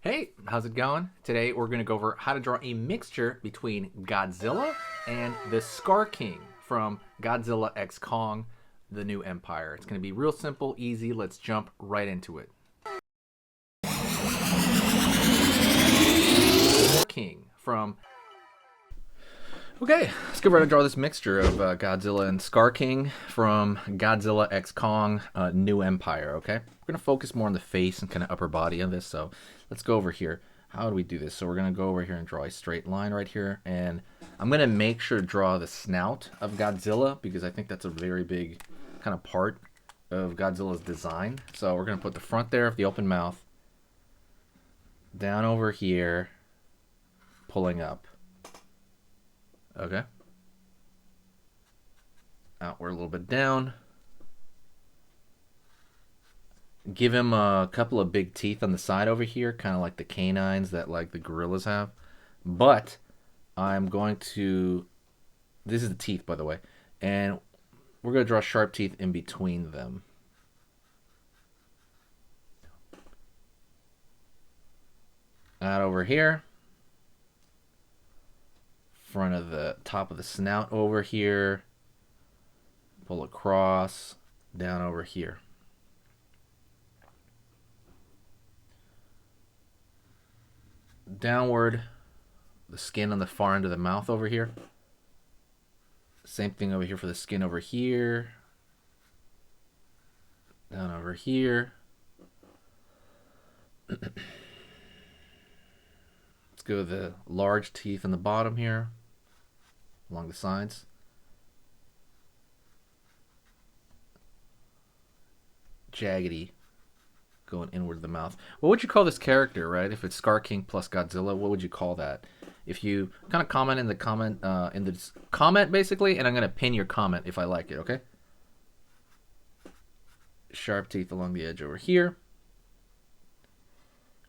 Hey, how's it going? Today we're going to go over how to draw a mixture between Godzilla and the Scar King from Godzilla X Kong, The New Empire. It's going to be real simple, easy. Let's jump right into it. King from Okay, let's go right and draw this mixture of Godzilla and Scar King from Godzilla X Kong, New Empire, okay? We're going to focus more on the face and kind of upper body of this, so let's go over here. How do we do this? So we're going to go over here and draw a straight line right here, and I'm going to make sure to draw the snout of Godzilla because I think that's a very big kind of part of Godzilla's design. So we're going to put the front there of the open mouth, down over here, pulling up. Okay. Outward a little bit down. Give him a couple of big teeth on the side over here, kind of like the canines that like the gorillas have. But I'm going to... This is the teeth, by the way. And we're going to draw sharp teeth in between them. Out over here. Front of the top of the snout over here, pull across, down over here. Downward, the skin on the far end of the mouth over here. Same thing over here for the skin over here. Down over here. Let's go with the large teeth on the bottom here. Along the sides. Jaggedy. Going inward of the mouth. What would you call this character, right? If it's Scar King plus Godzilla, what would you call that? If you kind of comment in the comment basically, and I'm gonna pin your comment if I like it, okay? Sharp teeth along the edge over here.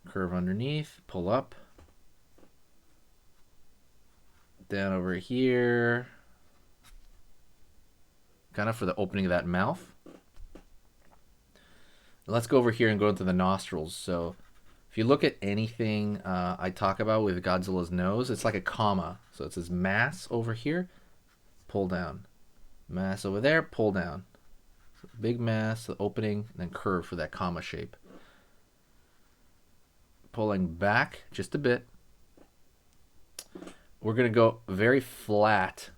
Curve underneath, pull up. Down over here, kind of for the opening of that mouth. Let's go over here and go into the nostrils. So if you look at anything I talk about with Godzilla's nose, it's like a comma. So it says mass over here, pull down. Mass over there, pull down. So big mass, the opening, and then curve for that comma shape. Pulling back just a bit. We're going to go very flat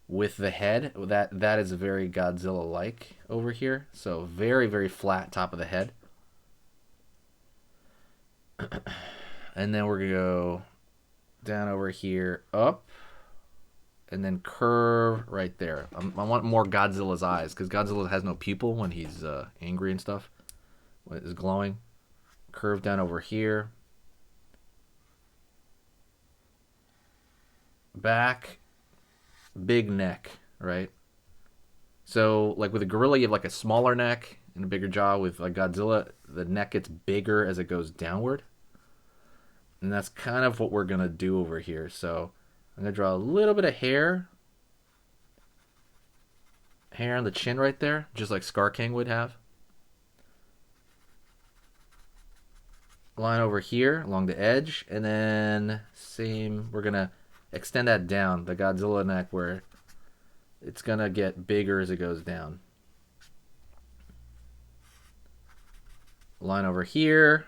with the head. That is very Godzilla-like over here. So very, very flat top of the head. And then we're going to go down over here, up, and then curve right there. I want more Godzilla's eyes because Godzilla has no pupil when he's angry and stuff. When it's glowing. Curve down over here. Back, big neck, right? So like with a gorilla you have like a smaller neck and a bigger jaw. With like Godzilla, the neck gets bigger as it goes downward, and that's kind of what we're gonna do over here. So I'm gonna draw a little bit of hair on the chin right there, just like Scar King would have. Line over here along the edge, and then same, we're gonna extend that down, the Godzilla neck, where it's gonna get bigger as it goes down. Line over here.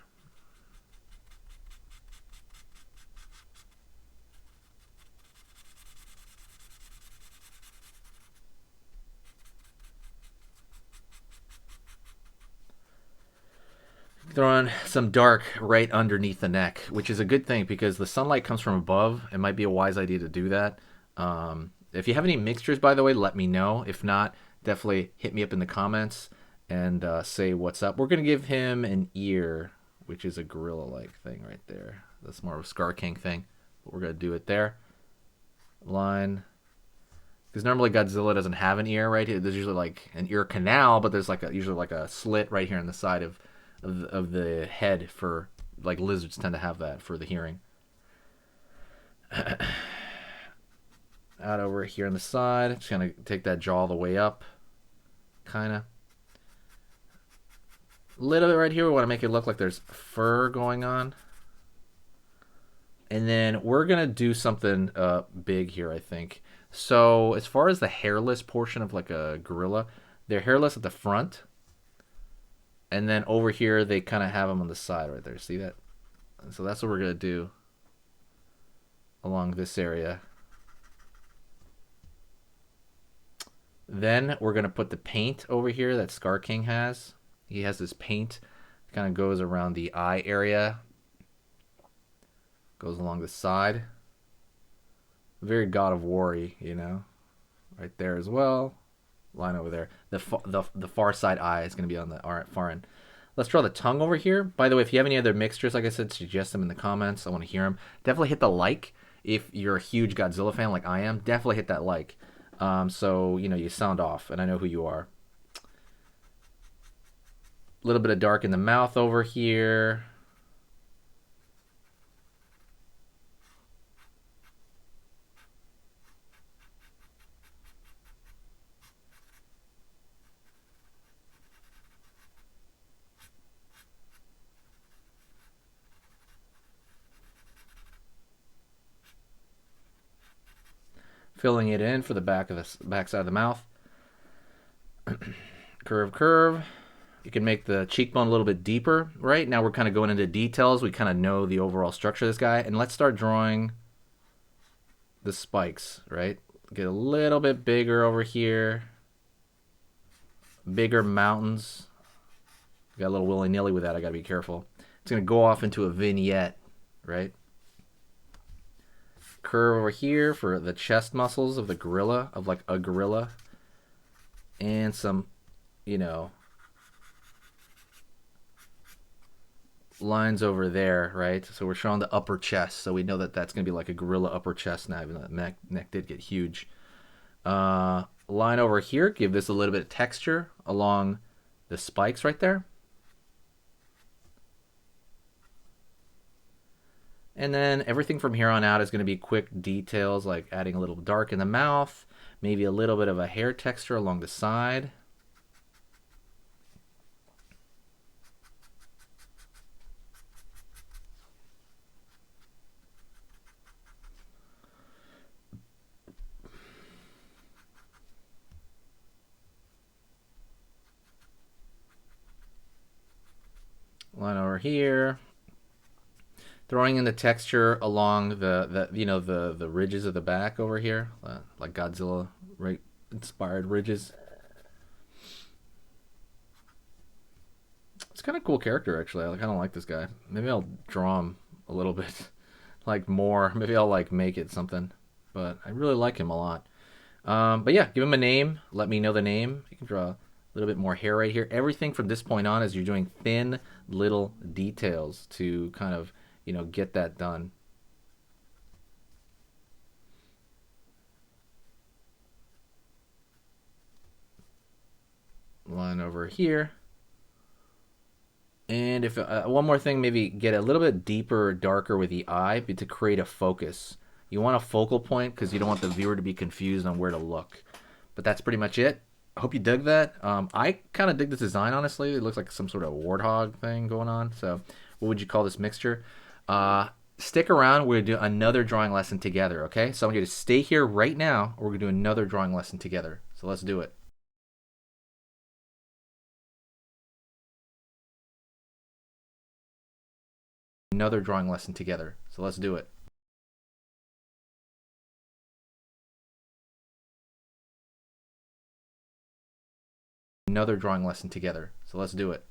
Throwing some dark right underneath the neck, which is a good thing because the sunlight comes from above. It might be a wise idea to do that. If you have any mixtures, by the way, let me know. If not, definitely hit me up in the comments and say what's up. We're going to give him an ear, which is a gorilla-like thing right there. That's more of a Scar King thing, but we're going to do it there. Line. Because normally Godzilla doesn't have an ear right here. There's usually like an ear canal, but there's like usually like a slit right here on the side of the head. For like lizards tend to have that for the hearing. Out over here on the side, just gonna take that jaw all the way up, kind of little bit right here. We want to make it look like there's fur going on. And then we're going to do something big here, I think. So as far as the hairless portion of like a gorilla, they're hairless at the front. And then over here, they kind of have them on the side right there. See that? So that's what we're going to do along this area. Then we're going to put the paint over here that Scar King has. He has this paint. Kind of goes around the eye area. Goes along the side. Very God of War-y, you know. Right there as well. Line over there. The far side eye is going to be on the far end. Let's draw the tongue over here. By the way, if you have any other mixtures, like I said, suggest them in the comments. I want to hear them. Definitely hit the like if you're a huge Godzilla fan like I am. Definitely hit that like. So, you know, you sound off, and I know who you are. A little bit of dark in the mouth over here. Filling it in for the back side of the mouth. Curve, curve. You can make the cheekbone a little bit deeper, right? Now we're kind of going into details. We kind of know the overall structure of this guy. And let's start drawing the spikes, right? Get a little bit bigger over here. Bigger mountains. Got a little willy-nilly with that. I got to be careful. It's going to go off into a vignette, right? Curve over here for the chest muscles of the gorilla, of like a gorilla. And some, you know, lines over there, right? So we're showing the upper chest, so we know that that's going to be like a gorilla upper chest now, even though the neck did get huge. Line over here, give this a little bit of texture along the spikes right there. And then everything from here on out is going to be quick details, like adding a little dark in the mouth, maybe a little bit of a hair texture along the side. Line over here. Throwing in the texture along the ridges of the back over here, like Godzilla, right? Inspired ridges. It's kind of cool character actually. I kind of like this guy. Maybe I'll draw him a little bit, like more. Maybe I'll like make it something. But I really like him a lot. But yeah, give him a name. Let me know the name. You can draw a little bit more hair right here. Everything from this point on is you're doing thin little details to kind of, you know, get that done. Line over here. And if one more thing, maybe get a little bit deeper, darker with the eye to create a focus. You want a focal point because you don't want the viewer to be confused on where to look. But that's pretty much it. I hope you dug that. I kind of dig this design, honestly. It looks like some sort of warthog thing going on. So what would you call this mixture? Stick around. We're going to do another drawing lesson together, okay? So I'm going to stay here right now, or we're going to do another drawing lesson together. So let's do it. Another drawing lesson together. So let's do it. Another drawing lesson together. So let's do it.